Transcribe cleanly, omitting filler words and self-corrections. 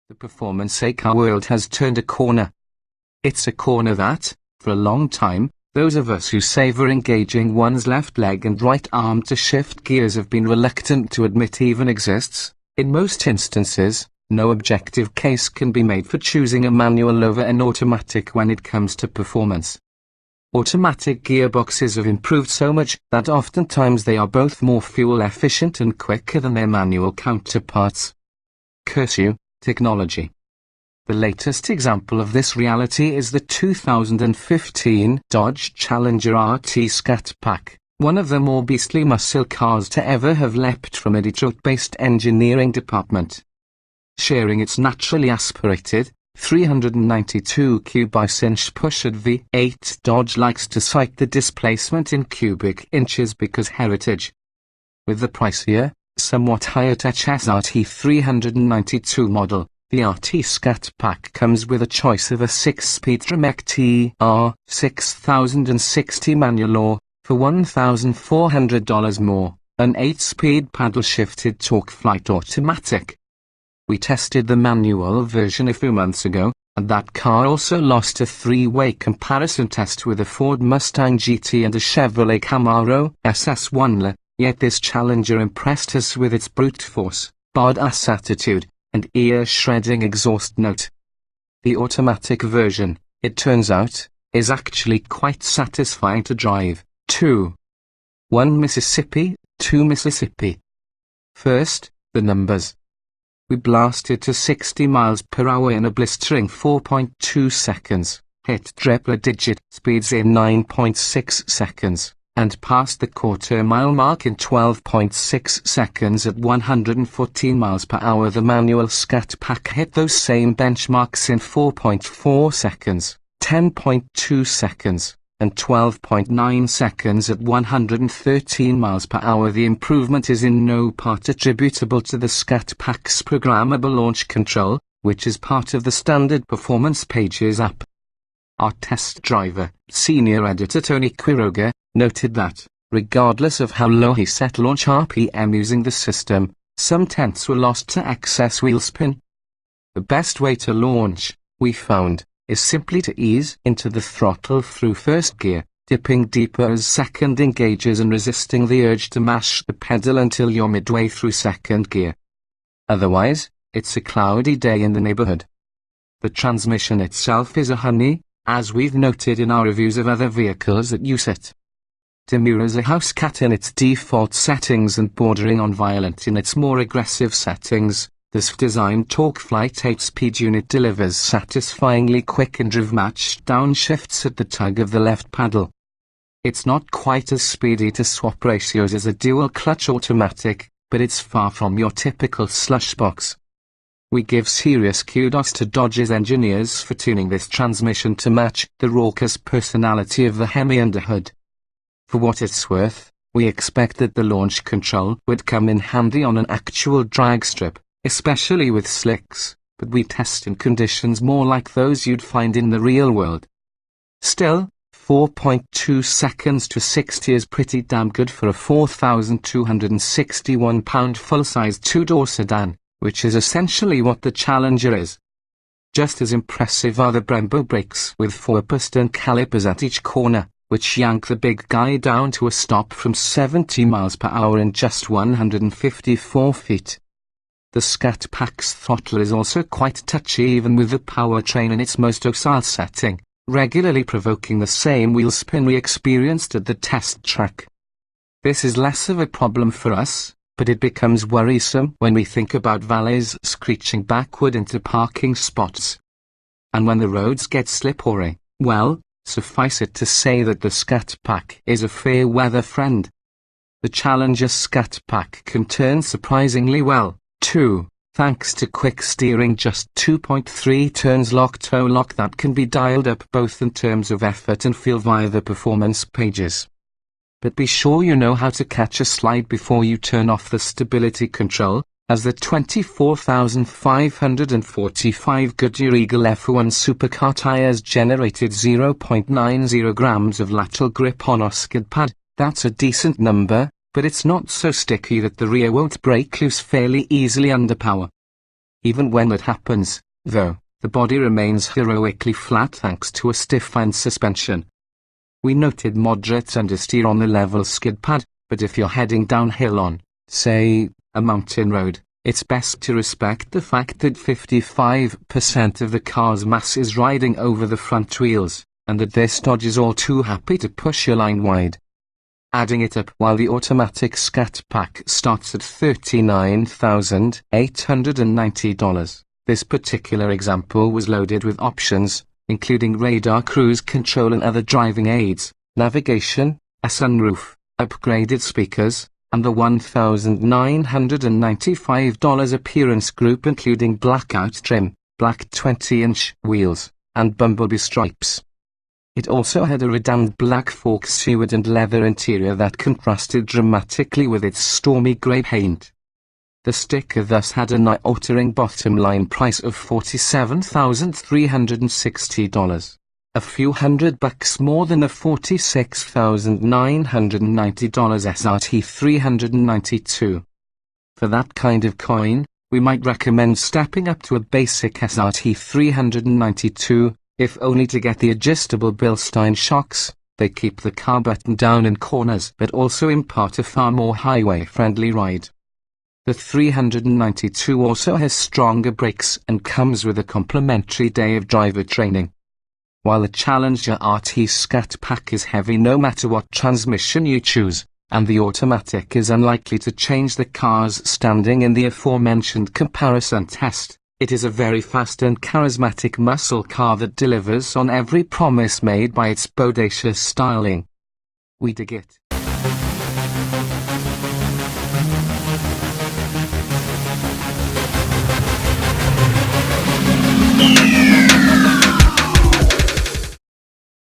The performance car world has turned a corner. It's a corner that, for a long time, those of us who savor engaging one's left leg and right arm to shift gears have been reluctant to admit even exists. In most instances, no objective case can be made for choosing a manual over an automatic when it comes to performance. Automatic gearboxes have improved so much that oftentimes they are both more fuel efficient and quicker than their manual counterparts. Curse you, technology. The latest example of this reality is the 2015 Dodge Challenger RT Scat Pack, one of the more beastly muscle cars to ever have leapt from a Detroit-based engineering department. Sharing its naturally aspirated, 392 cubic-inch pushed V8, Dodge likes to cite the displacement in cubic inches because heritage. With the pricier, somewhat higher-tech SRT 392 model, the RT Scat Pack comes with a choice of a 6-speed Tremec TR 6060 manual or, for $1,400 more, an 8-speed paddle-shifted torque flight automatic. We tested the manual version a few months ago, and that car also lost a 3-way comparison test with a Ford Mustang GT and a Chevrolet Camaro SS1, yet this Challenger impressed us with its brute force, badass attitude, and ear-shredding exhaust note. The automatic version, it turns out, is actually quite satisfying to drive, too. 1 Mississippi, 2 Mississippi. First, the numbers. We blasted to 60 miles per hour in a blistering 4.2 seconds, hit triple-digit speeds in 9.6 seconds, and passed the quarter-mile mark in 12.6 seconds at 114 miles per hour. The manual Scat Pack hit those same benchmarks in 4.4 seconds, 10.2 seconds, and 12.9 seconds at 113 miles per hour. The improvement is in no part attributable to the Scat Pack's programmable launch control, which is part of the standard Performance Pages app. Our test driver, senior editor Tony Quiroga, noted that, regardless of how low he set launch RPM using the system, some tenths were lost to excess wheel spin. The best way to launch, we found, is simply to ease into the throttle through first gear, dipping deeper as second engages and resisting the urge to mash the pedal until you're midway through second gear. Otherwise, it's a cloudy day in the neighborhood. The transmission itself is a honey, as we've noted in our reviews of other vehicles that use it. Demure as a house cat in its default settings and bordering on violent in its more aggressive settings, this designed torque flight 8-speed unit delivers satisfyingly quick and drive-matched downshifts at the tug of the left paddle. It's not quite as speedy to swap ratios as a dual-clutch automatic, but it's far from your typical slush box. We give serious kudos to Dodge's engineers for tuning this transmission to match the raucous personality of the Hemi underhood. For what it's worth, we expect that the launch control would come in handy on an actual drag strip, especially with slicks, but we test in conditions more like those you'd find in the real world. Still, 4.2 seconds to 60 is pretty damn good for a 4,261-pound full-size two-door sedan, which is essentially what the Challenger is. Just as impressive are the Brembo Brakes with 4-piston calipers at each corner, which yank the big guy down to a stop from 70 miles per hour in just 154 feet. The Scat Pack's throttle is also quite touchy even with the powertrain in its most docile setting, regularly provoking the same wheel spin we experienced at the test track. This is less of a problem for us, but it becomes worrisome when we think about valets screeching backward into parking spots. And when the roads get slippery, well, suffice it to say that the Scat Pack is a fair-weather friend. The Challenger Scat Pack can turn surprisingly well, too, thanks to quick steering, just 2.3 turns lock-toe lock that can be dialed up both in terms of effort and feel via the Performance Pages. But be sure you know how to catch a slide before you turn off the stability control, as the 24,545 Goodyear Eagle F1 supercar tires generated 0.90 grams of lateral grip on our skid pad. That's a decent number, but it's not so sticky that the rear won't break loose fairly easily under power. Even when that happens, though, the body remains heroically flat thanks to a stiff-iron suspension. We noted moderate understeer on the level skid pad, but if you're heading downhill on, say, a mountain road, it's best to respect the fact that 55% of the car's mass is riding over the front wheels, and that this Dodge is all too happy to push your line wide. Adding it up, while the automatic Scat pack starts at $39,890. This particular example was loaded with options, including radar cruise control and other driving aids, navigation, a sunroof, upgraded speakers, and the $1,995 appearance group including blackout trim, black 20-inch wheels, and bumblebee stripes. It also had a redammed black fork suede and leather interior that contrasted dramatically with its stormy grey paint. The sticker thus had an eye-watering bottom line price of $47,360, a few $100 more than the $46,990 SRT 392. For that kind of coin, we might recommend stepping up to a basic SRT 392, if only to get the adjustable Bilstein shocks. They keep the car buttoned down in corners but also impart a far more highway-friendly ride. The 392 also has stronger brakes and comes with a complimentary day of driver training. While the Challenger RT Scat pack is heavy no matter what transmission you choose, and the automatic is unlikely to change the car's standing in the aforementioned comparison test, it is a very fast and charismatic muscle car that delivers on every promise made by its bodacious styling. We dig it. Yeah.